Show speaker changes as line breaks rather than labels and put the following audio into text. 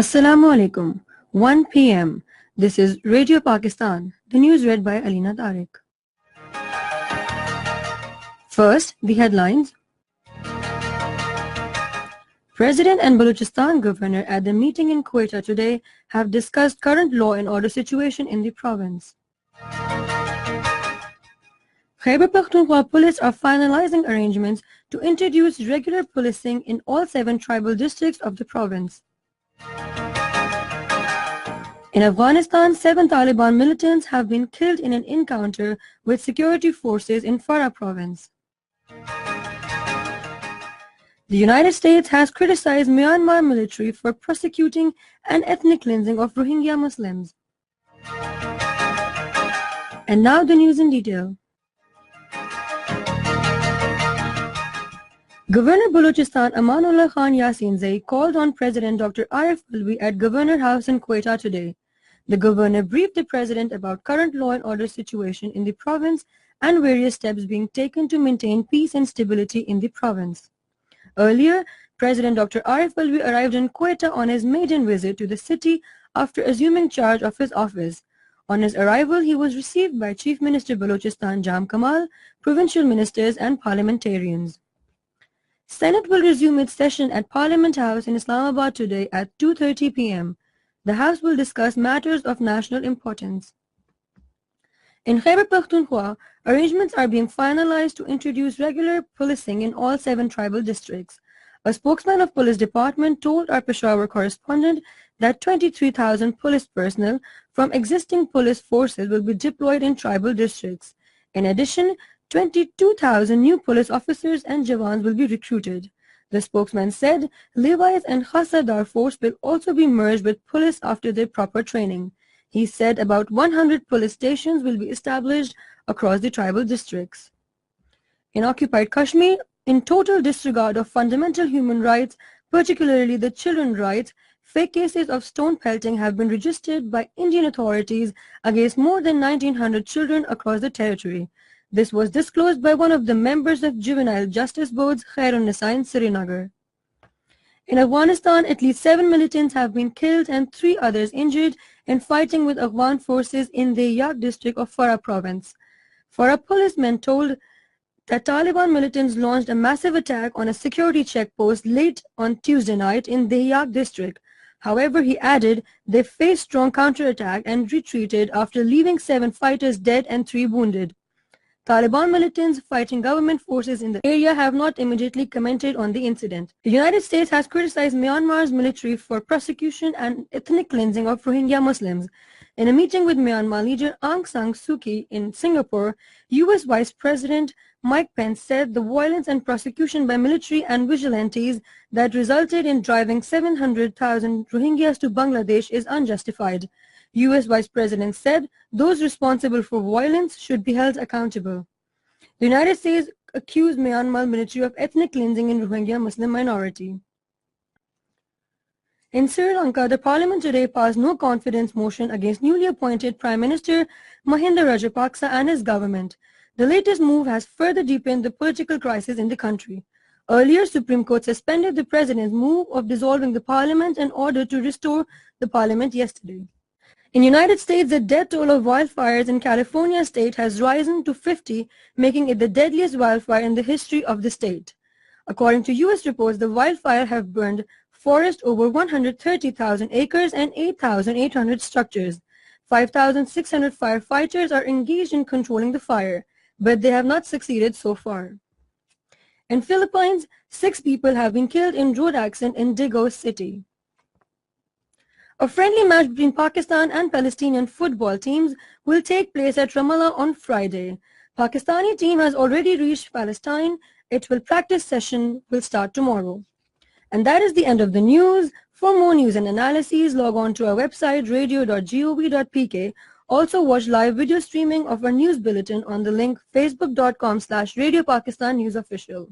Assalamu alaikum. 1 p.m. This is Radio Pakistan. The news read by Alina Tariq. First, the headlines. President and Balochistan governor at the meeting in Quetta today have discussed current law and order situation in the province. Khyber Pakhtunkhwa police are finalizing arrangements to introduce regular policing in all 7 tribal districts of the province. In Afghanistan, 7 Taliban militants have been killed in an encounter with security forces in Farah province. The United States has criticized Myanmar military for prosecuting an ethnic cleansing of Rohingya Muslims. And now the news in detail. Governor Balochistan Amanullah Khan Yasinzai called on President Dr. Arif Alvi at Governor House in Quetta today. The governor briefed the president about current law and order situation in the province and various steps being taken to maintain peace and stability in the province. Earlier, President Dr. Arif Alvi arrived in Quetta on his maiden visit to the city after assuming charge of his office. On his arrival, he was received by Chief Minister Balochistan Jam Kamal, provincial ministers and parliamentarians. Senate will resume its session at Parliament House in Islamabad today at 2:30 p.m. The House will discuss matters of national importance. In Khyber Pakhtunkhwa, arrangements are being finalized to introduce regular policing in all 7 tribal districts. A spokesman of police department told our Peshawar correspondent that 23,000 police personnel from existing police forces will be deployed in tribal districts. In addition, 22,000 new police officers and jawans will be recruited. The spokesman said Levi's and Khasadar force will also be merged with police after their proper training. He said about 100 police stations will be established across the tribal districts. In occupied Kashmir, in total disregard of fundamental human rights, particularly the children's rights, fake cases of stone pelting have been registered by Indian authorities against more than 1,900 children across the territory. This was disclosed by one of the members of Juvenile Justice Board's Khairun Nisa in Srinagar. In Afghanistan, at least 7 militants have been killed and 3 others injured in fighting with Afghan forces in the Yak district of Farah province. Farah policemen told that Taliban militants launched a massive attack on a security checkpost late on Tuesday night in the Yak district. However, he added they faced strong counterattack and retreated after leaving 7 fighters dead and 3 wounded. Taliban militants fighting government forces in the area have not immediately commented on the incident. The United States has criticized Myanmar's military for prosecution and ethnic cleansing of Rohingya Muslims. In a meeting with Myanmar leader Aung San Suu Kyi in Singapore, U.S. Vice President Mike Pence said the violence and prosecution by military and vigilantes that resulted in driving 700,000 Rohingyas to Bangladesh is unjustified. U.S. Vice President said those responsible for violence should be held accountable. The United States accused Myanmar military of ethnic cleansing in Rohingya Muslim minority. In Sri Lanka, the parliament today passed no confidence motion against newly appointed Prime Minister Mahinda Rajapaksa and his government. The latest move has further deepened the political crisis in the country. Earlier, Supreme Court suspended the president's move of dissolving the parliament in order to restore the parliament yesterday. In the United States, the death toll of wildfires in California state has risen to 50, making it the deadliest wildfire in the history of the state. According to U.S. reports, the wildfire have burned forest over 130,000 acres and 8,800 structures. 5,600 firefighters are engaged in controlling the fire, but they have not succeeded so far. In Philippines, 6 people have been killed in road accident in Digos City. A friendly match between Pakistan and Palestinian football teams will take place at Ramallah on Friday. Pakistani team has already reached Palestine. Its practice session will start tomorrow. And that is the end of the news. For more news and analyses, log on to our website radio.gov.pk. Also watch live video streaming of our news bulletin on the link facebook.com/Radio Pakistan News Official.